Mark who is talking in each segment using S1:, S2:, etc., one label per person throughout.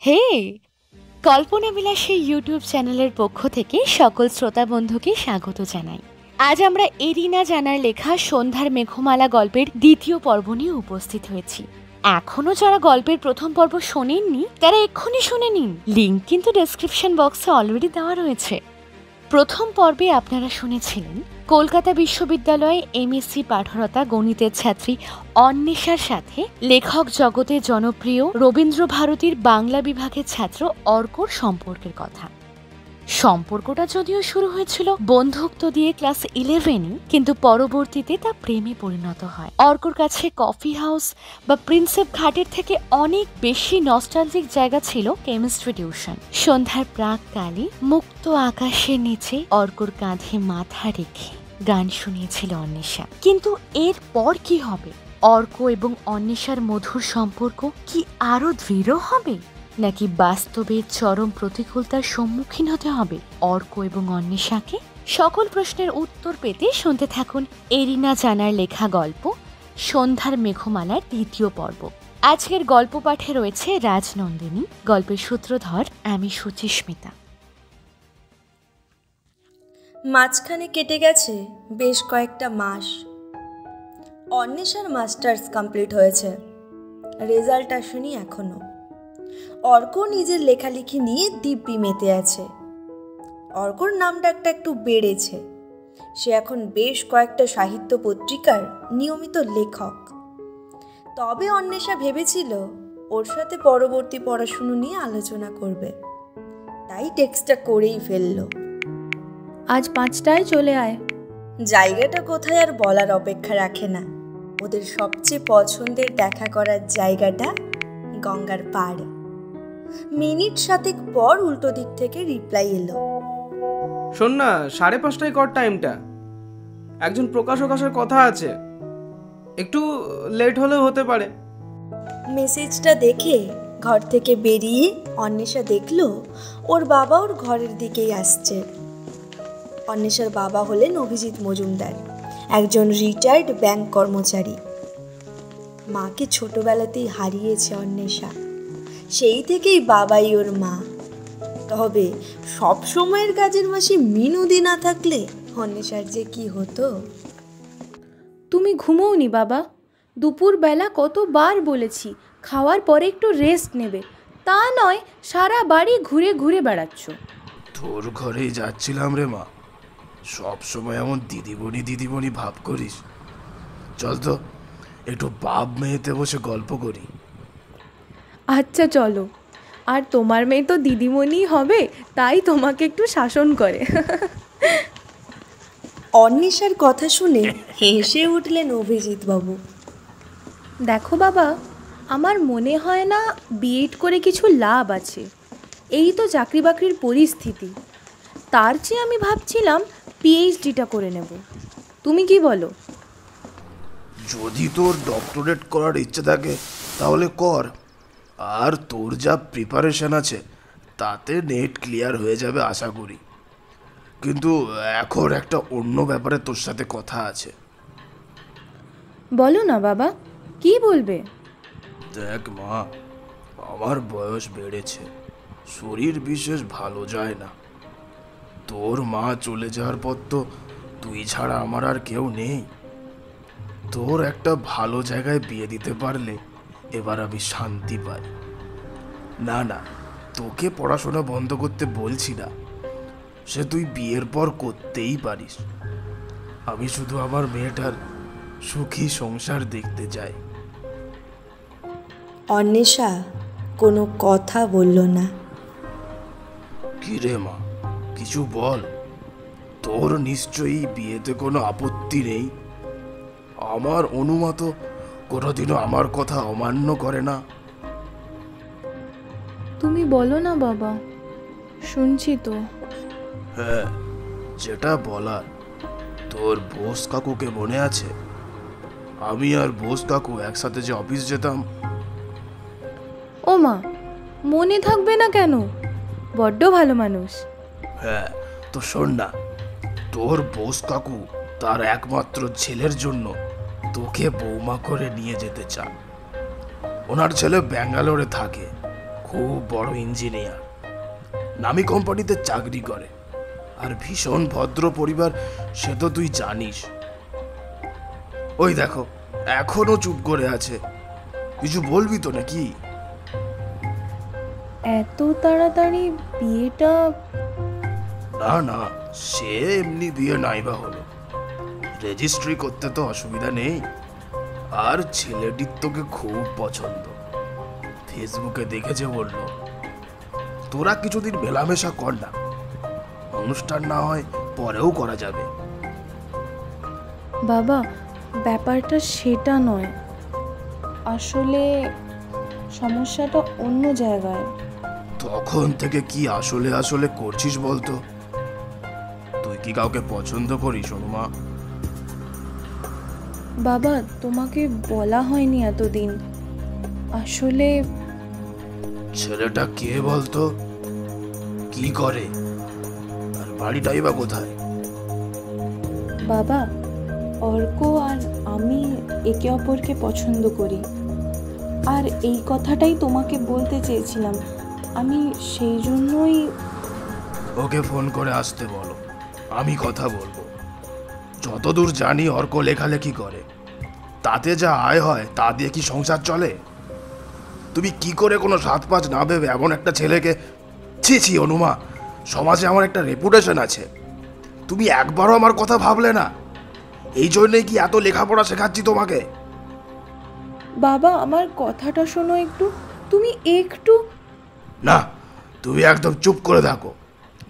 S1: হে, কল্পনা বিলাসী ইউটিউব চ্যানেলের পক্ষ থেকে সকল শ্রোতা বন্ধুকে স্বাগত জানাই। আজ আমরা এরিনা জানার লেখা সন্ধ্যার মেঘমালা গল্পের দ্বিতীয় পর্ব নিয়ে উপস্থিত হয়েছি। এখনো যারা গল্পের প্রথম পর্ব শোনেননি তারা এক্ষুনি শুনে নিন, লিঙ্ক কিন্তু ডেসক্রিপশন বক্সে অলরেডি দেওয়া রয়েছে। প্রথম পর্বে আপনারা শুনেছিলেন কলকাতা বিশ্ববিদ্যালয়ে এমএসসি পাঠরতা গণিতের ছাত্রী অন্বেষার সাথে লেখক জগতে জনপ্রিয় রবীন্দ্র ভারতীর বাংলা বিভাগের ছাত্র অর্কর সম্পর্কের কথা। সম্পর্কটা যদিও শুরু হয়েছিল বন্ধুত্ব দিয়ে ক্লাস 11-ই, কিন্তু পরবর্তীতে তা প্রেমে পরিণত হয়। অর্কর কাছে কফি হাউস বা প্রিন্সেপ ঘাটের থেকে অনেক বেশি নস্টালজিক জায়গা ছিল কেমিস্ট্রি টিউশন। সন্ধ্যার প্রাককালে মুক্ত আকাশের নিচে অর্কর কাঁধে মাথা রেখে গান শুনিয়েছিল অন্বেষা। কিন্তু এর পর কি হবে? অর্ক এবং অন্বেষার মধুর সম্পর্ক কি আরো দৃঢ় হবে, নাকি বাস্তবের চরম প্রতিকূলতার সম্মুখীন হতে হবে অর্ক এবং অন্বেষাকে? সকল প্রশ্নের উত্তর পেতে শুনতে থাকুন এরিনা জানার লেখা গল্প সন্ধ্যার মেঘমালার দ্বিতীয় পর্ব। আজকের গল্প পাঠে রয়েছে রাজনন্দিনী, গল্পের সূত্রধর আমি সুচিস্মিতা।
S2: মাঝখানে কেটে গেছে বেশ কয়েকটা মাস। অন্বেষার মাস্টার্স কমপ্লিট হয়েছে, রেজাল্ট আসেনি এখনো। অর্ক নিজের লেখালেখি নিয়ে দিব্যি মেতে আছে। অর্কর নামডাকটা একটু বেড়েছে, সে এখন বেশ কয়েকটা সাহিত্য পত্রিকার নিয়মিত লেখক। তবে অন্বেষা ভেবেছিল ওর সাথে পরবর্তী পড়াশুনো নিয়ে আলোচনা করবে, তাই টেক্সটটা করেই ফেললো।
S3: আজ 5টায় চলে আয়।
S2: জায়গাটা কোথায় আর বলার অপেক্ষা রাখে না। ওদের সবচেয়ে পছন্দের দেখা করার জায়গাটা গঙ্গার পাড়। মিনিট 7 পর উল্টো দিক থেকে রিপ্লাই এলো,
S4: শোন না, 5:30টায় কর টাইমটা, একজন প্রকাশক আসার কথা আছে, একটু লেট হলেও হতে পারে।
S2: মেসেজটা দেখে ঘর থেকে বেরিয়ে অন্বেষা দেখলো ওর বাবা ওর ঘরের দিকেই আসছে। অন্বেষার বাবা হলেন অভিজিৎ মজুমদার, একজন রিটায়ার্ড ব্যাংক কর্মচারী। মাকে ছোটবেলাতেই হারিয়েছে অন্বেষা, সেই থেকেই বাবাই ওর মা। তবে সব সময়ের কাজের মাসে মিনুদি না থাকলে অন্বেষার যে কি হতো।
S3: তুমি ঘুমোওনি বাবা? দুপুরবেলা কতবার বলেছি খাওয়ার পরে একটু রেস্ট নেবে, তা নয় সারা বাড়ি ঘুরে ঘুরে বেড়াচ্ছ।
S5: তোর ঘরেই যাচ্ছিলাম রে মা, সব সময় এমন দিদিমণি ভাব করিস। চল তো একটু বাপ মেয়েতে বসে গল্প করি।
S3: আচ্ছা চলো। আর তোমার মেয়ে তো দিদিমণি হবে, তাই তোমাকে একটু শাসন করে।
S2: অন্বেষার কথা শুনে হেসে উঠলেন অভিজিৎ বাবু।
S3: দেখো বাবা, আমার মনে হয় না বিএড করে কিছু লাভ আছে। এই তো চাকরি বাকরির পরিস্থিতি, তার চেয়ে আমি ভাবছিলাম পিএইচডিটা করে নেব। তুমি কি বলো?
S5: যদি তোর ডক্টরেট করার ইচ্ছে থাকে তাহলে কর, আর তোর যা প্রিপারেশন আছে তাতে নেট ক্লিয়ার হয়ে যাবে আশা করি। কিন্তু এখন একটা অন্য ব্যাপারে তোর সাথে কথা আছে।
S3: বলো না বাবা, কি বলবে?
S5: দেখ মা, আমার বয়স বেড়েছে, শরীর বিশেষ ভালো যায় না। তোর মা চলে যাওয়ার পর তো তুই ছাড়া আমার আর কেউ নেই। তোর একটা ভালো জায়গায় বিয়ে দিতে পারলে এবার আমি শান্তি পাই। না না, তোকে পড়াশোনা বন্ধ করতে বলছি না, সে তুই বিয়ের পর করতেই পারিস। আমি শুধু আমার মেয়েটার সুখী সংসার দেখতে চাই।
S2: অন্বেষা কোনো কথা বলল না।
S5: কি রে মা, কিছু বল। তোর নিশ্চয়ই বিয়েতে কোনো আপত্তি নেই? আমার অনুমা তো কোনোদিনও আমার কথা অমান্য করে না।
S3: তুমি বলো না বাবা, শুনছি তো।
S5: হ্যাঁ, যেটা বলার। তোর বোস কাকুকে মনে আছে? আমি আর বোস কাকু একসাথে যে অফিস যেতাম।
S3: ও মা, মনে থাকবে না কেন? বড্ড ভালো মানুষ।
S5: হ্যাঁ, তো শোন না, তোর বোস কাকু তার একমাত্র ছেলের জন্য তোকে বৌমা করে নিয়ে যেতে চান। ওনার ছেলে ব্যাঙ্গালোরে থাকে, খুব বড় ইঞ্জিনিয়ার, নামি কোম্পানিতে চাকরি করে, আর ভীষণ ভদ্র পরিবার, সে তো তুই জানিস। ওই দেখো, এখনো চুপ করে আছে। কিছু বলবি তো নাকি?
S3: এত তাড়াতাড়ি বিয়েটা?
S5: না না, সে এমনি বিয়ে নাইবা হলো, রেজিস্ট্রি করতে তো অসুবিধা নেই। আর ছেলেটির তোকে খুব পছন্দ, ফেসবুকে দেখেছে বলল। তোরা কিছুদিন মেলামেশা কর না, অনুষ্ঠান না হয় পরেও করা যাবে।
S3: বাবা, ব্যাপারটা সেটা নয়, আসলে সমস্যাটা অন্য জায়গায়।
S5: তখন থেকে কি আসলে আসলে করছিস বলতো? তুই কি কাউকে পছন্দ করিস অনুমা?
S3: বাবা, তোমাকে বলা হয়নি এতদিন। আসলে
S5: ছেলেটা কে বলতো? কি করে? আর বাড়িটাই বা কোথায়?
S3: বাবা, অর্ক আর আমি একে অপরকে পছন্দ করি, আর এই কথাটাই তোমাকে বলতে চেয়েছিলাম। আমি সেই জন্যই।
S5: ওকে ফোন করে আসতে বলো, আমি কথা বলবো। যতদূর জানি অর্ক লেখালেখি করে, তাতে যা আয় হয় তা দিয়ে কি সংসার চলে? তুমি কি করে কোনো সাত পাঁচ না ভেবে এমন একটা ছেলেকে... ছি ছি অনুমা, সমাজে আমার একটা রেপুটেশন আছে, তুমি একবারও আমার কথা ভাবলে না। এই জন্যই কি এত লেখাপড়া শেখাচ্ছি তোমাকে?
S3: বাবা, আমার কথাটা শোনো একটু, তুমি একটু।
S5: না, তুমি একদম চুপ করে থাকো।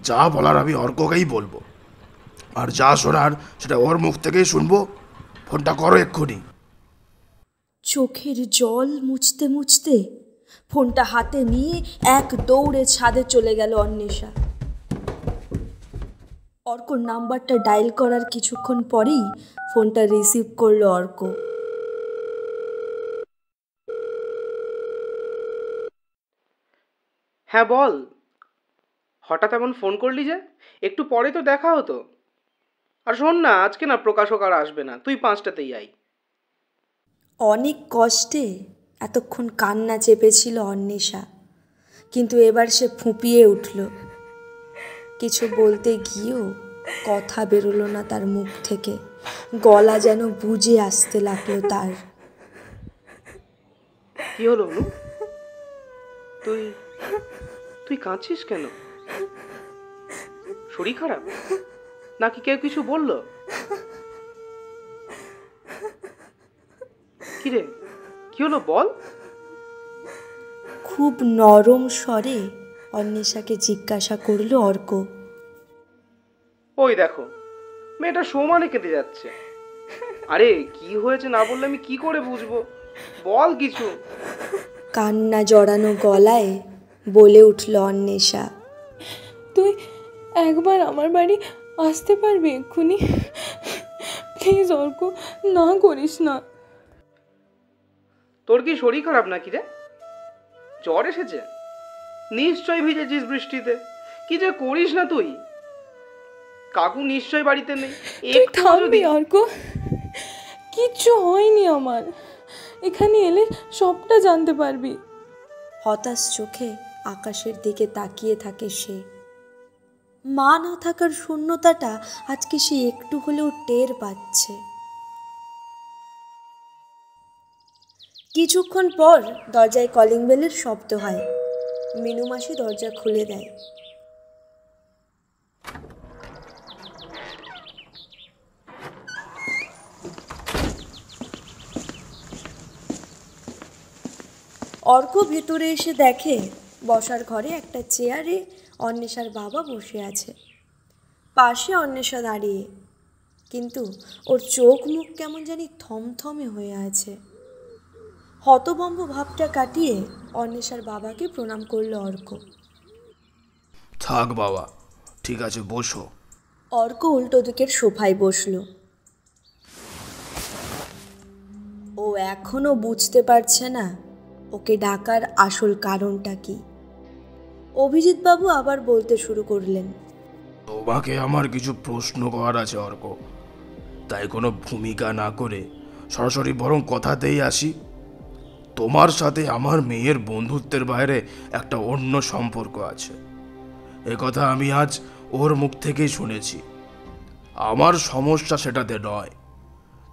S5: যা বলার আমি অর্ককেই বলবো, আর যা শোনার সেটা ওর মুখ থেকেই শুনবো। ফোনটা করো এক্ষুনি।
S2: চোখের জল মুছতে মুছতে ফোনটা হাতে নিয়ে এক দৌড়ে ছাদে চলে গেল অন্বেষা। অর্কর নাম্বারটা ডায়াল করার কিছুক্ষণ পরেই ফোনটা রিসিভ করলো অর্ক।
S4: হ্যাঁ বল, হঠাৎ এমন ফোন করলি যে? একটু পরে তো দেখা হতো। আর শোন না, আজকে না প্রকাশক আর আসবে না, তুই 5টাতেই আই।
S2: অনেক কষ্টে এতক্ষণ কান্না চেপেছিল অন্বেষা, কিন্তু এবার সে ফুঁপিয়ে উঠল। কিছু বলতে গিয়েও কথা বেরোলো না তার মুখ থেকে, গলা যেন বুজে আসতে লাগলো তার।
S4: কি হলো অনু? তুই তুই কাঁদছিস কেন? শরীর খারাপ নাকি কেউ কিছু বললো? কি রে, কি হলো বল?
S2: খুব নরম স্বরে অন্বেষাকে জিজ্ঞাসা করলো অর্ক।
S4: ওই দেখো, মেয়েটা সমানে কেঁদে যাচ্ছে। আরে কি হয়েছে না বললে আমি কি করে বুঝবো? বল কিছু।
S2: কান্না জড়ানো গলায় বলে উঠল অন্বেষা।
S3: তুই একবার আমার বাড়ি আসতে পারবি এক্ষুনি? প্লিজ অর্ক, না করিস না।
S4: তোর কি শরীর খারাপ নাকি রে? জ্বর এসেছে? নিশ্চয়ই ভিজেছিস বৃষ্টিতে। কি যে করিস না তুই? কাকু নিশ্চয়ই বাড়িতে নেই।
S3: তুই থামবি অর্ক? কিচ্ছু হয়নি আমার, এখানে এলে সবটা জানতে পারবি।
S2: হতাশ চোখে আকাশের দিকে তাকিয়ে থাকে সে। মা না থাকার শূন্যতাটা আজকে সে একটু হলেও টের পাচ্ছে। কিছুক্ষণ পর দরজায় কলিং বেলের শব্দ হয়। মিনু মাসি দরজা খুলে দেয়। অর্ক ভেতরে এসে দেখে বসার ঘরে একটা চেয়ারে অন্বেষার বাবা বসে আছে, পাশে অন্বেষা দাঁড়িয়ে, কিন্তু ওর চোখ মুখ কেমন জানি থমথমে হয়ে আছে। হতভম্ব ভাবটা কাটিয়ে অন্বেষার বাবাকে প্রণাম করলো অর্ক।
S5: থাক বাবা, ঠিক আছে, বসো।
S2: অর্ক উল্টো দিকের সোফায় বসলো। ও এখনো বুঝতে পারছে না ওকে ডাকার আসল কারণটা কি। অভিজিৎবাবু আবার বলতে শুরু করলেন।
S5: তোমাকে আমার কিছু প্রশ্ন করার আছে অর্ক, তাই কোনো ভূমিকা না করে সরাসরি বরং কথাতেই আসি। তোমার সাথে আমার মেয়ের বন্ধুত্বের বাইরে একটা অন্য সম্পর্ক আছে। একথা আমি আজ ওর মুখ থেকেই শুনেছি। আমার সমস্যা সেটাতে নয়।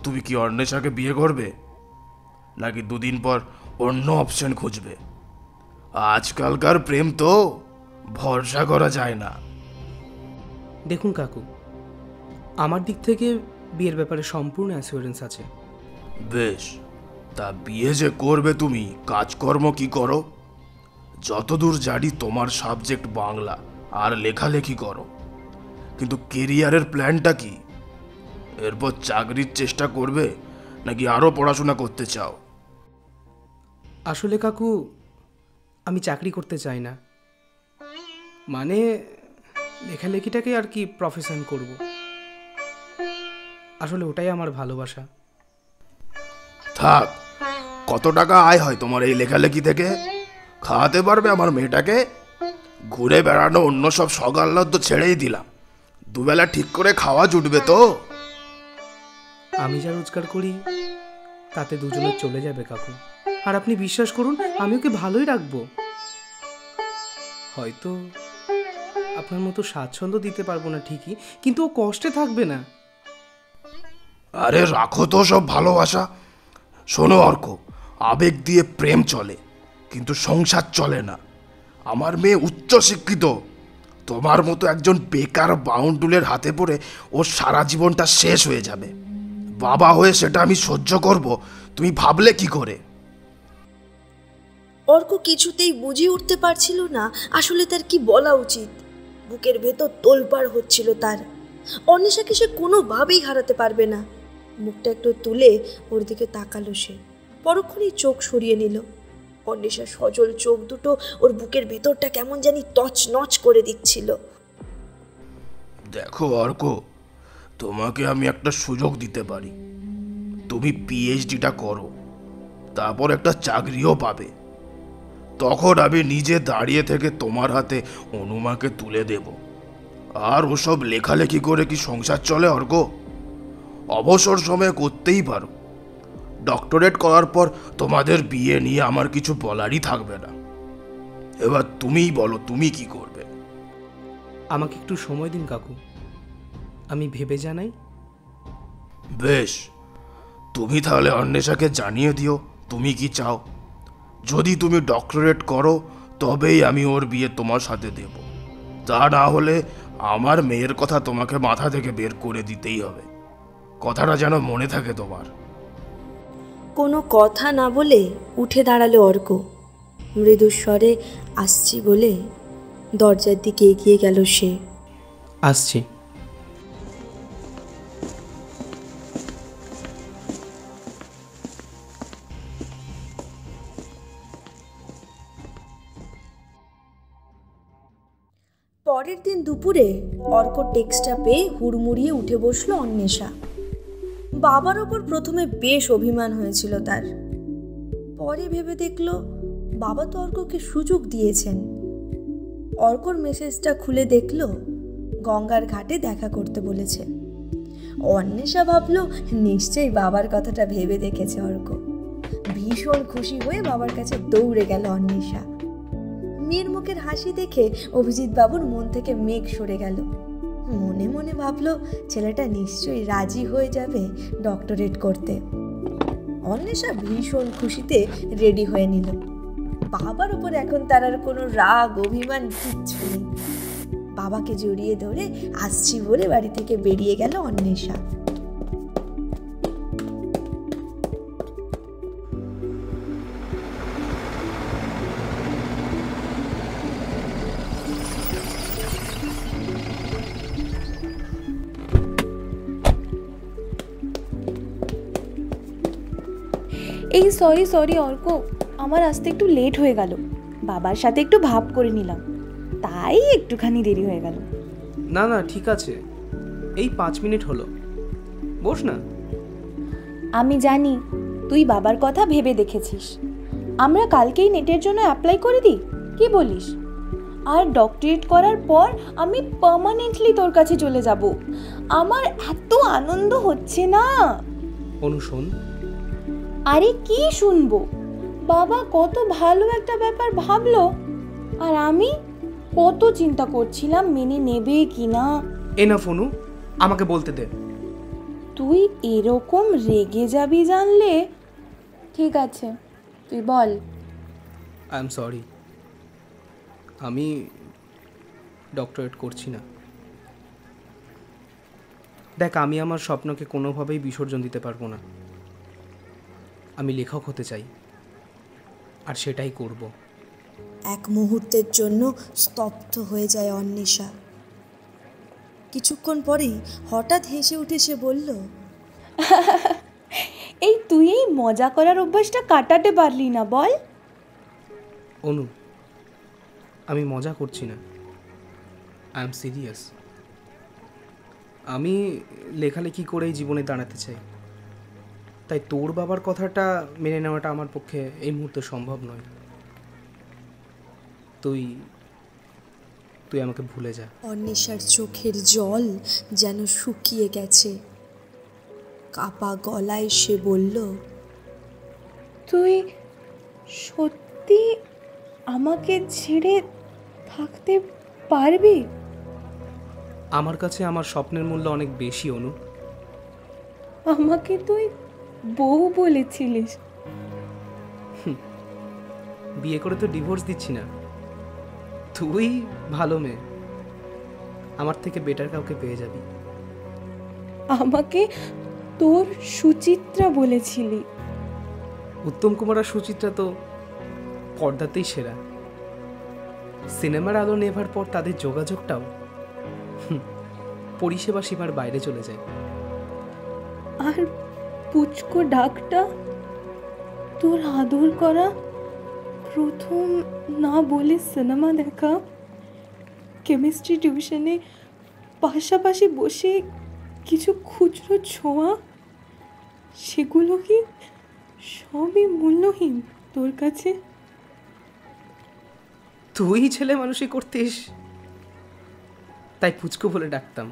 S5: তুমি কি অন্বেষাকে বিয়ে করবে, নাকি দুদিন পর অন্য অপশন খুঁজবে? আজকালকার প্রেম তো ভরসা করা যায় না।
S4: দেখুন কাকু, আমার দিক থেকে বিয়ের ব্যাপারে সম্পূর্ণ অ্যাসিওরেন্স আছে।
S5: বেশ, তা বিয়ে যে করবে তুমি, কাজকর্ম কি করো? যতদূর জানি তোমার সাবজেক্ট বাংলা আর লেখালেখি করো, কিন্তু কেরিয়ারের প্ল্যানটা কি? এরপর চাকরির চেষ্টা করবে, নাকি আরও পড়াশোনা করতে চাও?
S4: আসলে কাকু, আমি চাকরি করতে চাই না, মানে লেখালেখিটাকে আর কি প্রফেশন করব। আসলে ওটাই আমার ভালোবাসা।
S5: থাক, কত টাকা আয় হয় তোমার এই লেখালেখি থেকে? খাওয়াতে পারবে আমার মেয়েটাকে? ঘুরে বেড়ানো অন্য সব সকাল্লাদ তো ছেড়েই দিলাম, দুবেলা ঠিক করে খাওয়া জুটবে তো?
S4: আমি যা রোজগার করি তাতে দুজনের চলে যাবে কাকু। আর আপনি বিশ্বাস করুন, আমি ওকে ভালোই রাখবো। হয়তো আপনার মতো স্বাচ্ছন্দ্য দিতে পারবো না ঠিকই, কিন্তু ও কষ্টে থাকবে না।
S5: আরে রাখো তো সব ভালোবাসা। শোনো অর্ক, আবেগ দিয়ে প্রেম চলে, কিন্তু সংসার চলে না। আমার মেয়ে উচ্চ শিক্ষিত, তোমার মতো একজন বেকার বাউন্ডুলের হাতে পড়ে ওর সারা জীবনটা শেষ হয়ে যাবে। বাবা হয়ে সেটা আমি সহ্য করব, তুমি ভাবলে কি করে?
S2: অর্ক কিছুতেই বুঝে উঠতে পারছিল না আসলে তার কি বলা উচিত। বুকের ভেতর তোলপাড় হচ্ছিল তার। অন্বেষাকে সে কোনোভাবেই হারাতে পারবে না। মুখটা একটু তুলে ওর দিকে তাকালো সে, পরক্ষণেই চোখ সরিয়ে নিল। অন্বেষার সজল চোখ দুটো ওর বুকের ভেতরটা কেমন জানি তছনছ করে দিচ্ছিল।
S5: দেখো অর্ক, তোমাকে আমি একটা সুযোগ দিতে পারি। তুমি পিএইচডিটা করো, তারপর একটা চাকরিও পাবে। তখন আমি নিজে দাঁড়িয়ে থেকে তোমার হাতে অনুমাকে তুলে দেব। আর ওসব লেখালেখি করে কি সংসার চলে অর্ক? অবসর সময়ে করতেই পারো। ডক্টরেট করার পর তোমাদের বিয়ে নিয়ে আমার কিছু বলারই থাকবে না। এবার তুমিই বলো, তুমি কি করবে?
S4: আমাকে একটু সময় দিন কাকু, আমি ভেবে জানাই।
S5: বেশ, তুমি তাহলে অন্বেষাকে জানিয়ে দিও তুমি কি চাও। যদি তুমি ডক্টরেট করো তবেই আমি ওর বিয়ে তোমার সাথে দেব। তা না হলে আমার মেয়ের কথা তোমাকে মাথা থেকে বের করে দিতেই হবে। কথাটা যেন মনে থাকে তোমার।
S2: কোনো কথা না বলে উঠে দাঁড়ালো অর্ক। মৃদুস্বরে আসছি বলে দরজার দিকে এগিয়ে গেল সে।
S4: আসছি।
S2: পরের দিন দুপুরে অর্ক টেক্সটটা পেয়ে হুড়মুড়িয়ে উঠে বসলো অন্বেষা। বাবার ওপর প্রথমে বেশ অভিমান হয়েছিল তার, পরে ভেবে দেখলো বাবা তো অর্ককে সুযোগ দিয়েছেন। অর্কর মেসেজটা খুলে দেখলো গঙ্গার ঘাটে দেখা করতে বলেছে। অন্বেষা ভাবলো নিশ্চয়ই বাবার কথাটা ভেবে দেখেছে অর্ক। ভীষণ খুশি হয়ে বাবার কাছে দৌড়ে গেল অন্বেষা। মেয়ের মুখের হাসি দেখে অভিজিৎ বাবুর মন থেকে মেঘ সরে গেল। মনে মনে ভাবলো ছেলেটা নিশ্চয়ই রাজি হয়ে যাবে ডক্টরেট করতে। অন্বেষা ভীষণ খুশিতে রেডি হয়ে নিল। বাবার উপর এখন তার আর কোনো রাগ অভিমান কিচ্ছু নেই। বাবাকে জড়িয়ে ধরে আসছি বলে বাড়ি থেকে বেরিয়ে গেল অন্বেষা।
S3: এই সরি অর্ক, আমার আসতে একটু লেট হয়ে গেল। বাবার সাথে একটু ভাব করে নিলাম, তাই একটুখানি দেরি হয়ে গেল।
S4: না না, ঠিক আছে, এই 5 মিনিট হলো, বস না।
S3: আমি জানি তুই বাবার কথা ভেবে দেখেছিস। আমরা কালকেই নেটের জন্য অ্যাপ্লাই করে দিই, কি বলিস? আর ডক্টরেট করার পর আমি পার্মানেন্টলি তোর কাছে চলে যাব। আমার এত আনন্দ হচ্ছে না।
S4: অনু শোন।
S3: আরে কি শুনবো? বাবা কত ভালো একটা ব্যাপার ভাবলো, আর আমি কত চিন্তা করছিলাম মেনে নেবে কি না।
S4: না ফোনু, আমাকে বলতে দে।
S3: তুই এরকম রেগে যাবি জানলে। ঠিক আছে, তুই বল।
S4: আই এম সরি, আমি ডক্টরেট করছি না। দেখ, আমি আমার স্বপ্নকে কোনোভাবেই বিসর্জন দিতে পারবো না। আমি লেখক হতে চাই, আর সেটাই করব।
S2: এক মুহূর্তের জন্য স্তব্ধ হয়ে যায় অন্বেষা। কিছুক্ষণ পরেই হঠাৎ হেসে উঠে সে বলল,
S3: এই তুই এই মজা করার অভ্যাসটা কাটাতে পারলি না বল?
S4: অনু, আমি মজা করছি না, আই এম সিরিয়াস। আমি লেখালেখি করেই জীবনে দাঁড়াতে চাই, তাই তোর বাবার কথাটা মেনে নেওয়াটা আমার পক্ষে এই মুহূর্তে সম্ভব নয়। তুই তুই আমাকে ভুলে যা।
S2: অন্বেষার চোখের জল যেন শুকিয়ে গেছে। কাপা গলায় সে বলল,
S3: তুই সত্যি আমাকে ছেড়ে থাকতে পারবি?
S4: আমার কাছে আমার স্বপ্নের মূল্য অনেক বেশি, অনু।
S3: আমাকে তুই বউ বলেছিলিস।
S4: বিয়ে করে তো ডিভোর্স দিচ্ছি না। তুই ভালো মেয়ে, আমার থেকে বেটার কাউকে পেয়ে যাবি।
S3: আমাকে তোর সুচিত্রা বলেছিলি।
S4: উত্তম কুমার আর সুচিত্রা তো পর্দাতেই সেরা। সিনেমার আলো নেভার পর তাদের যোগাযোগটাও পরিষেবা সীমার বাইরে চলে যায়।
S3: আর পুচকো ডাকটা, তোর আদর করা, প্রথম না বলে সিনেমা দেখা, কেমিস্ট্রি টিউশনে পাশাপাশি বসে কিছু খুচরো ছোঁয়া, সেগুলো কি সবই মূল্যহীন তোর কাছে?
S4: তুই ছেলে মানুষই করতিস, তাই পুচকো বলে ডাকতাম।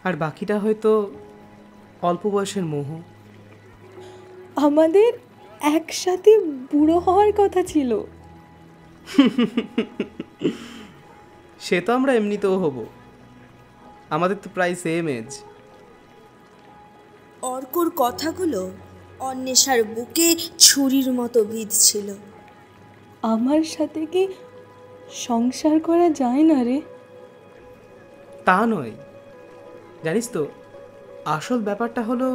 S4: আর বাকিটা হয়তো অল্প বয়সের মোহ।
S3: আমাদের একসাথে বুড়ো হওয়ার কথা ছিল।
S4: সে তো আমরা এমনিতেও হব, আমাদের তো প্রায় সেম এজ।
S2: অর্কর কথাগুলো অন্বেষার বুকে ছুরির মতো বিঁধছিল।
S3: আমার সাথে কি সংসার করা যায় না রে?
S4: তা নয়, জানিস তো, আসল ব্যাপারটা হলো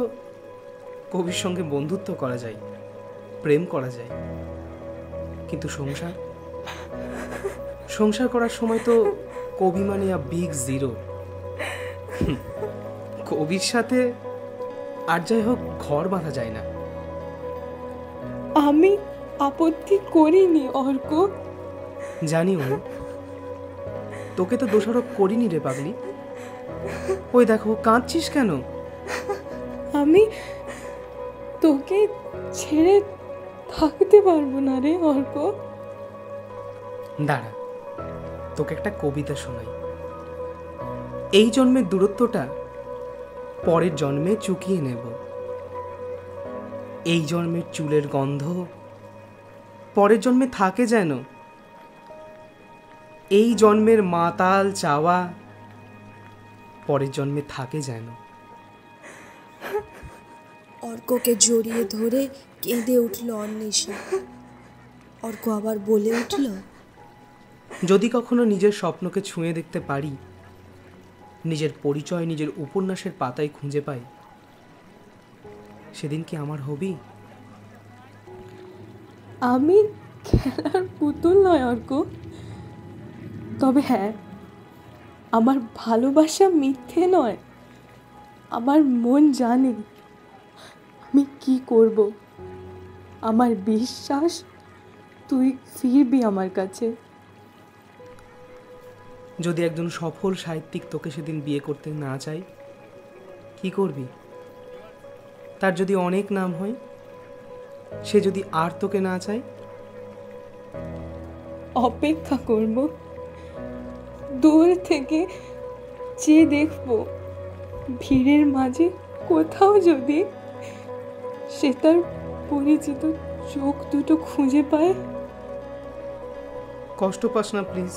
S4: কবির সঙ্গে বন্ধুত্ব করা যায়, প্রেম করা যায়, কিন্তু সংসার করার সময় তো কবি মানে বিগ জিরো। কবির সাথে আর যাই হোক ঘর বাঁধা যায় না।
S3: আমি আপত্তি করিনি অর্ক।
S4: জানি অনু, তোকে তো দোষারোপ করিনি রে পাগলি। ওই দেখো, কাঁদছিস কেন?
S3: আমি তোকে ছেড়ে থাকতে পারবো না রে অর্ক।
S4: দাঁড়া, তোকে একটা কবিতা শোনাই। এই জন্মের দূরত্বটা পরের জন্মে চুকিয়ে নেব। এই জন্মের চুলের গন্ধ পরের জন্মে থাকে যেন। এই জন্মের মাতাল চাওয়া পরের জন্মে থাকে যেন।
S2: অর্ককে জড়িয়ে ধরে কেঁদে উঠল অন্বেষা। অর্ক আবার বলে উঠল,
S4: যদি কখনো নিজের স্বপ্নকে ছুঁয়ে দেখতে পারি, নিজের পরিচয় নিজের উপন্যাসের পাতায় খুঁজে পাই, সেদিন কি আমার হবি?
S3: আমি খেলার পুতুল নয় অর্ক। তবে হ্যাঁ, আমার ভালোবাসা মিথ্যে নয়। আমার মন জানে আমি কি করব। আমার বিশ্বাস তুই ফিরবি আমার কাছে।
S4: যদি একজন সফল সাহিত্যিক তোকে সেদিন বিয়ে করতে না চায়, কি করবি? তার যদি অনেক নাম হয়, সে যদি আর তোকে না চায়?
S3: অপেক্ষা করব, দূর থেকে চেয়ে দেখব ভিড়ের মাঝে কোথাও যদি সে তার পরিচিত চোখ দুটো খুঁজে পায়।
S4: কষ্ট পাস না প্লিজ,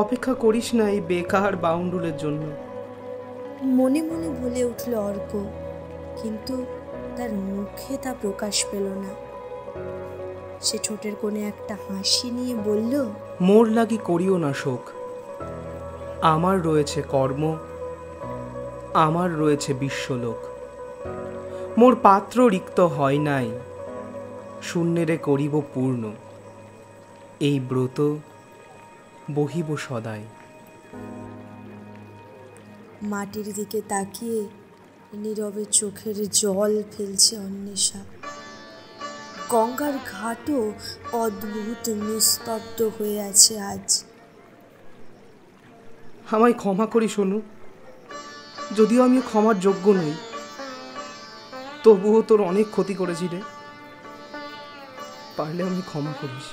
S4: অপেক্ষা করিস না এই বেকার বাউন্ডুলের জন্য।
S2: মনে মনে বলে উঠল অর্ক, কিন্তু তার মুখে তা প্রকাশ পেল না। সে ঠোঁটের কোণে একটা হাসি নিয়ে বলল,
S4: মোর লাগি করিও না শোক, আমার রয়েছে কর্ম, আমার রয়েছে বিশ্বলোক। মোর পাত্র রিক্ত হয় নাই, শূন্যেরে করিব পূর্ণ, এই ব্রত বহিব সদাই।
S2: মাটির দিকে তাকিয়ে নীরবে চোখের জল ফেলছে অন্বেষা। গঙ্গার ঘাটও অদ্ভুত নিস্তব্ধ হয়ে আছে আজ।
S4: আমায় ক্ষমা করি সোনু, যদিও আমি ক্ষমার যোগ্য নই, তবুও তোর অনেক ক্ষতি করেছি রে, পারলে আমি ক্ষমা করিস।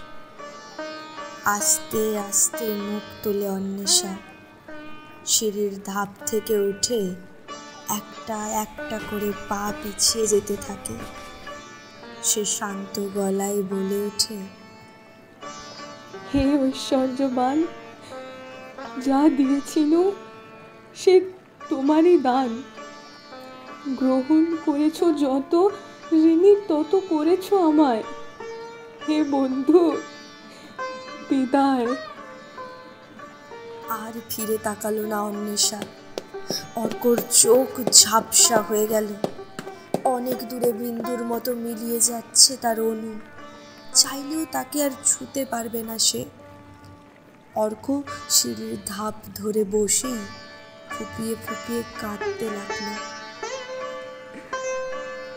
S2: আস্তে আস্তে মুখ তুলে অন্বেষা সিঁড়ির ধাপ থেকে উঠে একটা একটা করে পা পিছিয়ে যেতে থাকে। সে শান্ত গলায় বলে ওঠে,
S3: হে ঐশ্বর্যবান, যা দিয়েছিল সে তোমারই দান। গ্রহণ করেছ যত, ঋণী তত করেছ আমায়। হে বন্ধু, বিদায়।
S2: আর ফিরে তাকালো না অন্বেষা। অর্কর চোখ ঝাপসা হয়ে গেল। অনেক দূরে বিন্দুর মতো মিলিয়ে যাচ্ছে তার অনু। চাইলেও তাকে আর ছুতে পারবে না সে। অর্ক সিঁড়ির ধাপ ধরে বসেই ফুপিয়ে ফুপিয়ে কাঁদতে লাগলো।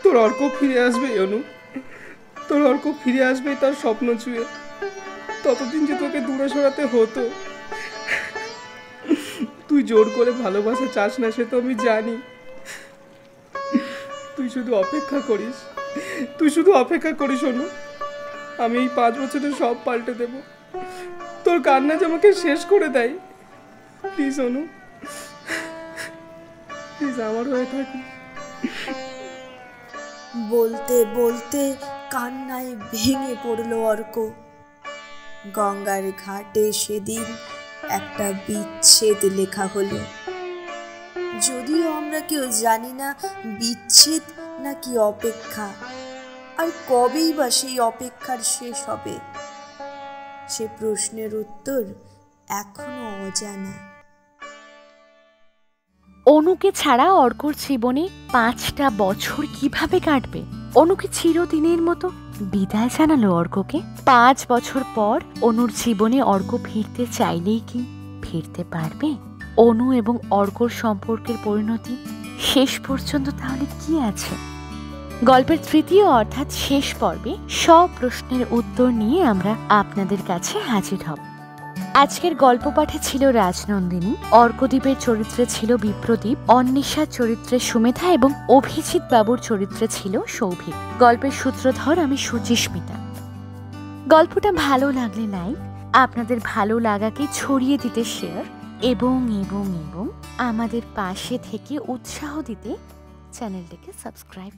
S4: তোর অর্ক ফিরে আসবে অনু, তোর অর্ক ফিরে আসবে তার স্বপ্ন ছুঁয়ে। ততদিন যে তোকে দূরে সরাতে হতো। তুই জোর করে ভালোবাসা চাস না, সে তো আমি জানি। তুই শুধু অপেক্ষা করিস, তুই শুধু অপেক্ষা করিস অনু। আমি এই 5 বছরে সব পাল্টে দেব। তোর কান্না যে আমাকে শেষ করে দেয়। প্লিজ অনু, প্লিজ আমার হয়ে থাকিস।
S2: বলতে বলতে কান্নায় ভেঙে পড়ল অর্ক। গঙ্গার ঘাটে সেদিন একটা বিচ্ছেদ লেখা হলো। যদিও আমরা কেউ জানি না বিচ্ছেদ নাকি অপেক্ষা, আর কবেই বা সেই অপেক্ষার শেষ হবে, সে প্রশ্নের উত্তর এখনো অজানা।
S1: অনুকে ছাড়া অর্কর জীবনে 5টা বছর কিভাবে কাটবে? অনুকে চিরদিনের মতো বিদায় জানালো অর্ককে। 5 বছর পর অনুর জীবনে অর্ক ফিরতে চাইলেই কি ফিরতে পারবে? অনু এবং অর্কর সম্পর্কের পরিণতি শেষ পর্যন্ত তাহলে কি আছে? গল্পের তৃতীয় অর্থাৎ শেষ পর্বে সব প্রশ্নের উত্তর নিয়ে আমরা আপনাদের কাছে হাজির হব। আজকের গল্প পাঠে ছিল রাজনন্দিনী, অর্কদ্বীপের চরিত্রে ছিল বিপ্রদীপ, অন্বেষার চরিত্রে সুমেধা এবং অভিজিৎ বাবুর চরিত্রে ছিল সৌভিক। গল্পের সূত্রধর আমি সুচিস্মিতা। গল্পটা ভালো লাগলে লাইক, আপনাদের ভালো লাগাকে ছড়িয়ে দিতে শেয়ার এবং এবং এবং আমাদের পাশে থেকে উৎসাহ দিতে চ্যানেলটিকে সাবস্ক্রাইব